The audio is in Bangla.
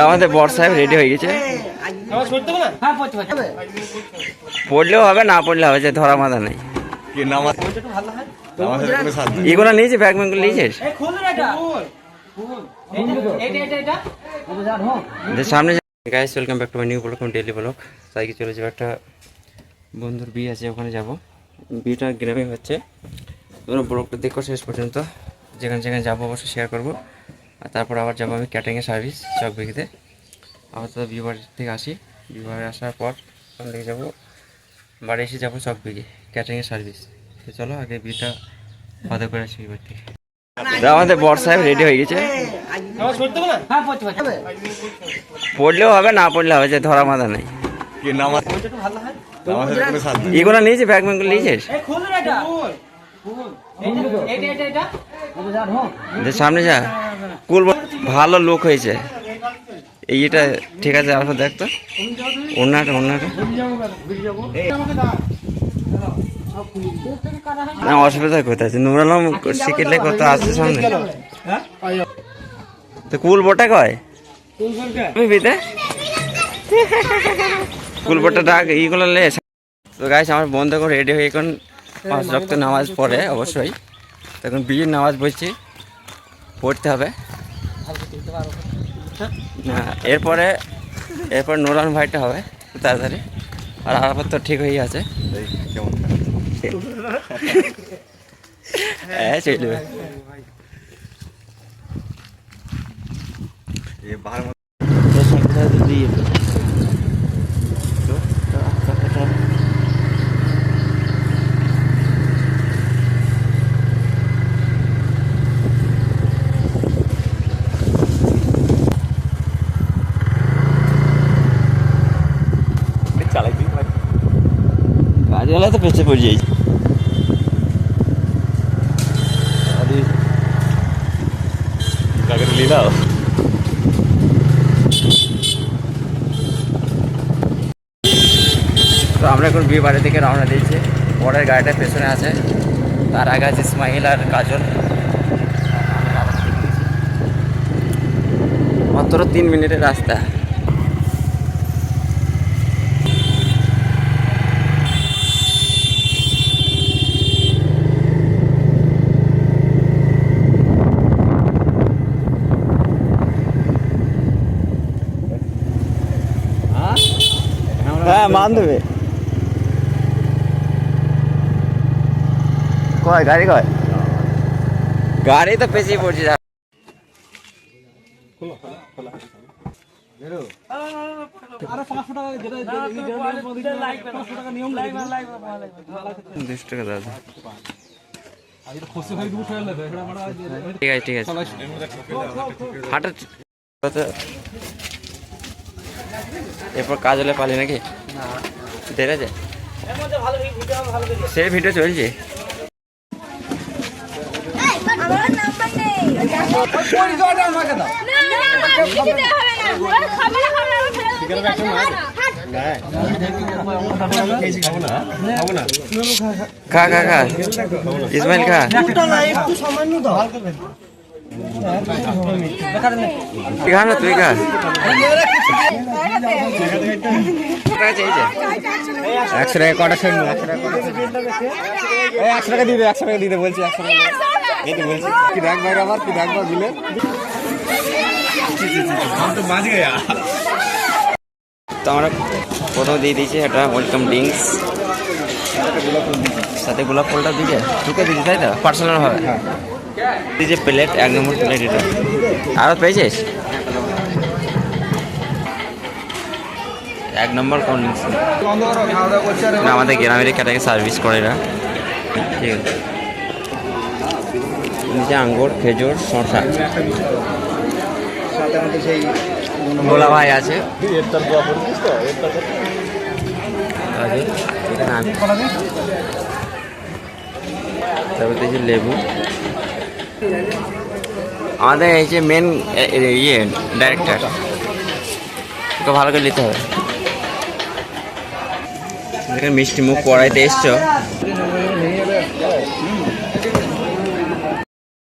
আমাদের বর সাহেব রেডি হয়ে গেছে। পড়লেও হবে, না পড়লে হবে, যে ধরা মাথা নেই। এগুলো নিয়েছে, ব্যাগ ম্যাগুলো নিয়েছিস? সামনে guys, welcome back to my new blog, daily blog. তাই কি চলে যাবো, একটা বন্ধুর বিয়ে আছে, ওখানে যাব। বিয়েটা গ্রামে হচ্ছে। তোমরা ব্লগটা দেখো শেষ পর্যন্ত। যেখানে যেখানে যাবো অবশ্যই শেয়ার করবো। আর তারপর আবার যাবো আমি ক্যাটারিংয়ের সার্ভিস চকবিঘিতে। আবার তো বিয়ে বাড়ি থেকে আসি, বিয়ে বাড়ি আসার পর ওখান থেকে যাবো বাড়ি, এসে যাবো চকবিঘি ক্যাটারিংয়ের সার্ভিস। তো চলো আগে বিয়েটা বাধা করে আসি বিয়ে বাড়ি থেকে। আমাদের বর সাহেব রেডি হয়ে গেছে। পড়লেও হবে, না পড়লে হবে, যে ধরা মাথা নেই। এগুলো নিয়েছে, ব্যাগ ম্যাগুলো নিয়েছিস? সামনে যা, কুল ভালো লোক হয়েছে। এইটা ঠিক আছে, আসো দেখ তো অন্যটা না, অসুবিধা কোথায় আছে? নুর আলম শিখলে কত আসছে সামনে। তো কুল বোটা কয় কুল বোটা ডাক এইগুলো লে। তো গাইস, আমার বন্ধু করে রেডি হয়ে এখন 5 ওয়াক্ত নামাজ পড়ে অবশ্যই। তখন বিয়ের নামাজ বলছি পড়তে হবে না। এরপর নুরান ভাইটা হবে তাড়াতাড়ি। আর আরাফাত তো ঠিক হয়ে আছে। হ্যাঁ চলবে। গাড়িওয়ালা তো পেছে পড়ে যাই। তো আমরা এখন বিয়ে বাড়ি থেকে রওনা দিয়েছি। পরের গাড়িটা পেছনে আছে, তার আগে আছে ইসমাইল আর কাজল। মাত্র 3 মিনিটের রাস্তা। হ্যাঁ মান দেবে। কয় গাড়ি, কয় গাড়ি তো পেছিয়ে পড়ছি। ঠিক আছে ঠিক আছে, হাঁটা। এরপর কাজ হলে পালি নাকি দেখা যায়, সে ভিডিও চলছে। খা খা খা ইসমাইল খা। খা না তুই খা। 100 টাকা কটা শোন, 100 টাকা দিবে, 100 টাকা দিতে বলছি, 100 টাকা বলছি। কি রাখ ভাই আমার, কি রাখ দিলে তো আমরা কোথাও দিয়ে দিয়েছি এটা ওয়েলকাম ড্রিঙ্কস, সাথে গোলাপ ফুলটা দিয়েছে, ঢুকে দিয়েছি তাই তো পার্সোনাল হবে। দিয়েছে প্লেট, 1 নম্বর প্লেট এটা। আরও পেয়েছিস 1 নম্বর কোন ড্রিঙ্কস? আমাদের গ্রামের ক্যাটাকে সার্ভিস করে এরা। ঠিক আছে, নিচে আঙ্গুর, খেজুর, শসা। ভোলা ভাই আছে, তারপর দিয়েছি লেবু। আমাদের এই যে মেন ডাইরেক্টর, ওকে ভালো করে নিতে হবে। মিষ্টি মুখ কড়াইতে এসছো,